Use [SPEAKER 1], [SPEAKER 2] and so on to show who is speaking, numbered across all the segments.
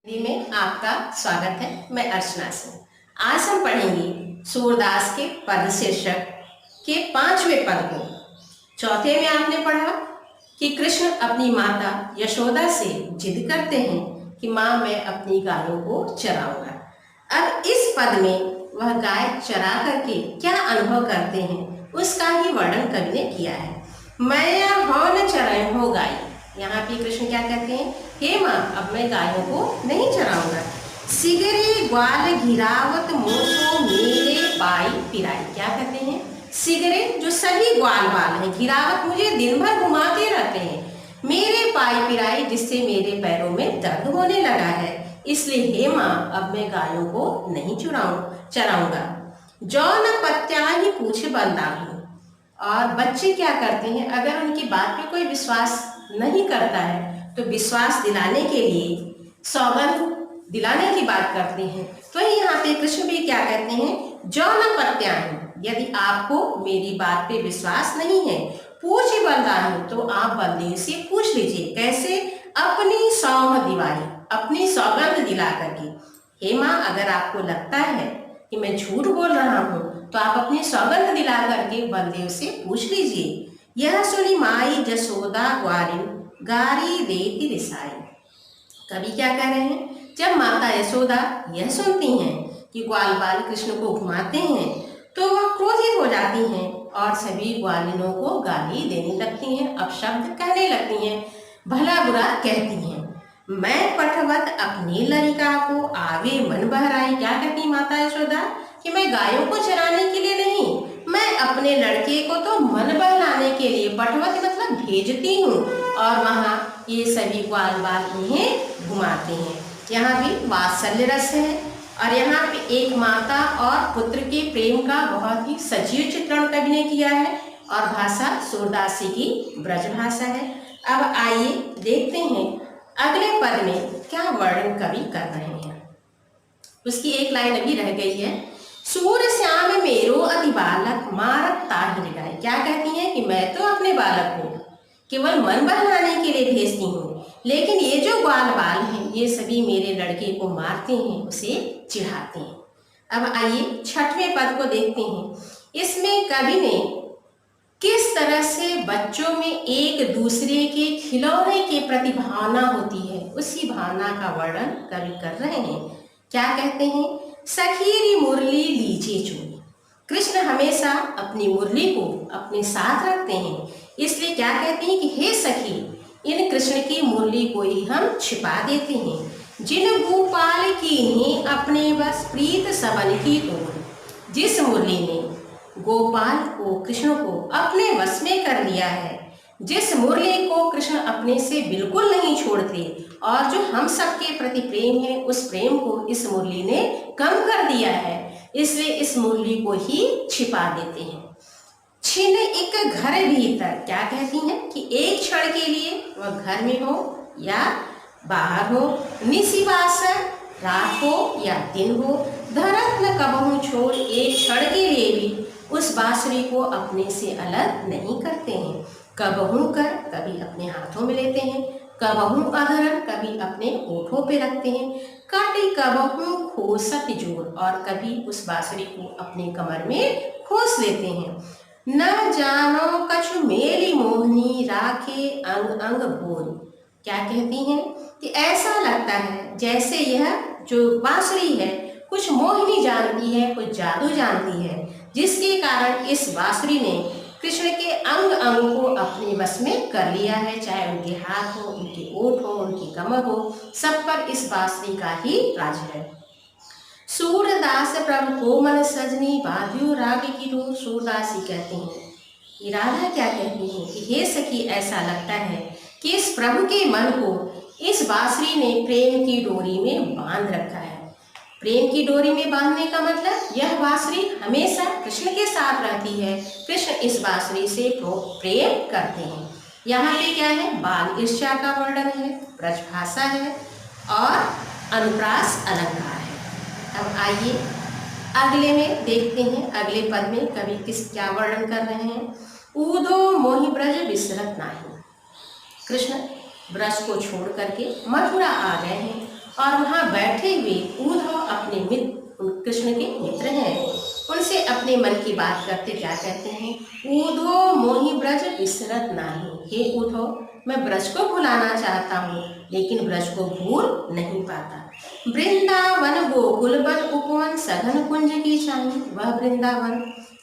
[SPEAKER 1] हिंदी में आपका स्वागत है। मैं अर्चना सिंह। आज हम पढ़ेंगे सूरदास के पद शीर्षक के 5वें पद को। चौथे में आपने पढ़ा कि कृष्ण अपनी माता यशोदा से जिद करते हैं कि माँ मैं अपनी गायों को चराऊंगा। अब इस पद में वह गाय चरा करके क्या अनुभव करते हैं उसका ही वर्णन कवि ने किया है। मैया हो न चराए हो गाय। यहाँ पे कृष्ण क्या कहते हैं, हे माँ अब मैं गायों को नहीं चराऊंगा। सिगरे ग्वाल घिरावत मोसो मेरे पाई पिराई। क्या कहते हैं, सिगरे जो सभी ग्वाल बाल हैं, घिरावत मुझे दिन भर घुमाते रहते हैं, मेरे पाई पिराई जिससे मेरे पैरों में दर्द होने लगा है, इसलिए हे माँ अब मैं गायों को नहीं चराऊंगा। जौन पत्या ही पूछ बंदा हूँ। और बच्चे क्या करते हैं, अगर उनकी बात पे कोई विश्वास नहीं करता है तो विश्वास दिलाने के लिए सौगंध दिलाने की बात करते हैं। तो यहाँ पे कृष्ण भी क्या कहते हैं, जो न प्रत्याही, यदि आपको मेरी बात पे विश्वास नहीं है, पूछ बलदानी, तो आप बलदेव से पूछ लीजिए। कैसे, अपनी सौम दिवाई, अपनी सौगंध दिला करके। हे माँ अगर आपको लगता है कि मैं झूठ बोल रहा हूँ तो आप अपनी सौगंध दिला करके बलदेव से पूछ लीजिए। यह सुनी माई जसोदा ग्वारी गारी देती रिसाई। कवि क्या कह रहे हैं, जब माता यशोदा यह सुनती हैं कि ग्वाल बाल कृष्ण को घुमाते हैं तो वह क्रोधित हो जाती हैं और सभी ग्वालिनों को गाली देने लगती हैं, अपशब्द कहने लगती हैं, भला बुरा कहती हैं। मैं पठवत अपनी लड़का को आवे मन बहराई। क्या कहती माता यशोदा कि मैं गायों को चराने के लिए नहीं, मैं अपने लड़के को तो मन बहलाने के लिए, पठवत मतलब भेजती हूँ, और वहाँ ये सभी ग्वाल बाल उन्हें घुमाते हैं। यहाँ भी वात्सल्य रस है और यहाँ पे एक माता और पुत्र के प्रेम का बहुत ही सजीव चित्रण कवि ने किया है और भाषा सूरदासी की ब्रज भाषा है। अब आइए देखते हैं अगले पद में क्या वर्णन कवि कर रहे हैं। उसकी एक लाइन अभी रह गई है, सूर श्याम मेरो अति बालक मारत ताहि लगाए। क्या कहती हैं कि मैं तो अपने बालक को केवल मन बहलाने के लिए भेजती हूँ, लेकिन ये जो ग्वाल बाल हैं ये सभी मेरे लड़के को मारते हैं, उसे चिढ़ाते हैं। अब आइए 6वें पद को देखते हैं। इसमें कवि ने किस तरह से बच्चों में एक दूसरे के खिलौने के प्रति भावना होती है, उसी भावना का वर्णन कवि कर रहे हैं। क्या कहते हैं, सखीरी मुरली लीजिए चुनी। कृष्ण हमेशा अपनी मुरली को अपने साथ रखते हैं, इसलिए क्या कहते हैं कि हे सखी, इन कृष्ण की मुरली को ही हम छिपा देते हैं। जिन गोपाल की ही अपने बस प्रीत सबन की तोड़। जिस मुरली ने गोपाल को, कृष्ण को अपने वश में कर लिया है, जिस मुरली को कृष्ण अपने से बिल्कुल नहीं छोड़ते और जो हम सबके प्रति प्रेम है, उस प्रेम को इस मुरली ने कम कर दिया है, इसलिए इस मुरली को ही छिपा देते हैं। छिन एक घर भीतर। क्या कहती हैं कि एक क्षण के लिए वह घर में हो या बाहर हो, निशिवासर रात हो या दिन हो, धरत न कबहू छोड़, एक क्षण के लिए भी उस बांसुरी को अपने से अलग नहीं करते हैं। कबहू कर कभी अपने हाथों में लेते हैं, कबहू अधरन कभी अपने होठों पे रखते हैं, कटी कबहू खोसत जोर, और कभी उस बांसुरी को अपने कमर में खोस लेते हैं। न जानो कछु मेरी मोहनी राखे अंग अंग बोल। क्या कहती हैं कि ऐसा लगता है जैसे यह जो बांसुरी है कुछ मोहिनी जानती है, कुछ जादू जानती है, जिसके कारण इस बांसुरी ने कृष्ण के अंग अंग को अपने बस में कर लिया है। चाहे उनके हाथ हो, उनके ओठ हो, उनकी कमर हो, सब पर इस बांसुरी का ही राज है। सूरदास प्रभु कोमल सजनी बाध्यो राग की रो। सूरदास ही कहते हैं कि राधा क्या कहती हैं कि हे सखी, ऐसा लगता है कि इस प्रभु के मन को इस बांसुरी ने प्रेम की डोरी में बांध रखा है। प्रेम की डोरी में बांधने का मतलब यह बांसुरी हमेशा कृष्ण के साथ रहती है, कृष्ण इस बांसुरी से प्रेम करते हैं। यहाँ पे क्या है, बाल ईर्ष्या का वर्णन है, ब्रजभाषा है और अनुप्रास अलंकार है। अब आइए अगले में देखते हैं, अगले पद में कवि क्या वर्णन कर रहे हैं। ऊदो मोहि ब्रज विसरत नाही। कृष्ण ब्रज को छोड़ करके मथुरा आ गए हैं और वहाँ बैठे हुए उद्धव अपने मित्र कृष्ण के मित्र हैं। उनसे अपने मन की बात करते क्या कहते हैं, उद्धव मोहि ब्रज बिसरत नाही। हे उद्धव, मैं ब्रज को भुलाना चाहता हूँ लेकिन ब्रज को भूल नहीं पाता। वृंदावन गोकुल बन उपवन सघन कुंज की छाई। वह वृंदावन,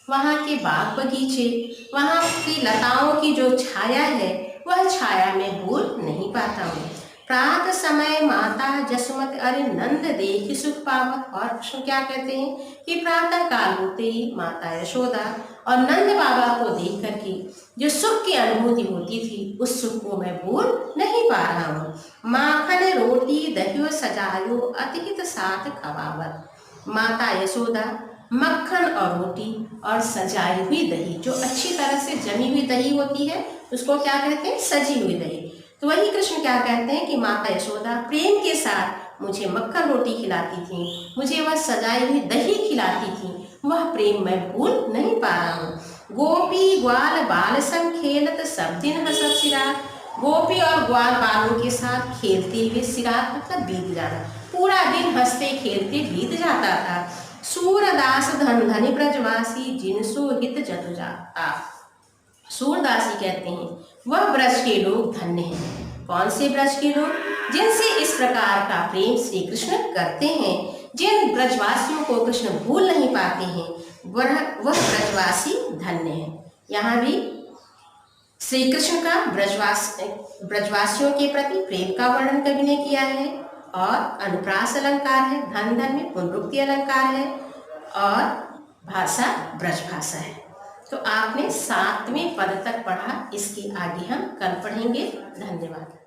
[SPEAKER 1] वहाँ के बाग बगीचे, वहाँ की लताओं की जो छाया है, वह छाया मैं भूल नहीं पाता हूँ। प्रात समय माता जसमत अरे नंद देख सुख पावत। और कृष्ण क्या कहते हैं कि प्रातः काल होते ही माता यशोदा और नंद बाबा को देख करके जो सुख की अनुभूति होती थी, उस सुख को मैं भूल नहीं पा रहा हूँ। माखन रोटी दहियो सजायो अतिहित साथ खवावत। माता यशोदा मक्खन और रोटी और सजाई हुई दही, जो अच्छी तरह से जमी हुई दही होती है, उसको क्या कहते हैं, सजी हुई दही। तो वही कृष्ण क्या कहते हैं कि माता यशोदा प्रेम के साथ मुझे मक्खन रोटी खिलाती थी, मुझे वह सजाई हुई दही खिलाती थी, वह प्रेम मैं भूल नहीं पा रहा हूँ। गोपी ग्वाल बाल संग खेलत सब दिन हंसत सिरात। गोपी और ग्वाल बालों के साथ खेलते हुए, सिरात मतलब बीत जाना, पूरा दिन हंसते खेलते बीत जाता था। सूरदास धन धनी ब्रजवासी जिनसो हित जतु जाता। सूरदासी कहते हैं वह ब्रज के लोग धन्य हैं। कौन से ब्रज के लोग? जिनसे इस प्रकार का प्रेम श्री कृष्ण करते हैं, जिन ब्रजवासियों को कृष्ण भूल नहीं पाते हैं, वह ब्रजवासी धन्य है। यहाँ भी श्री कृष्ण का ब्रजवासियों के प्रति प्रेम का वर्णन कवि ने किया है, और अनुप्रास अलंकार है, धन धन में पुनरुक्ति अलंकार है, और भाषा ब्रज भाषा है। तो आपने 7वें पद तक पढ़ा, इसके आगे हम कल पढ़ेंगे। धन्यवाद।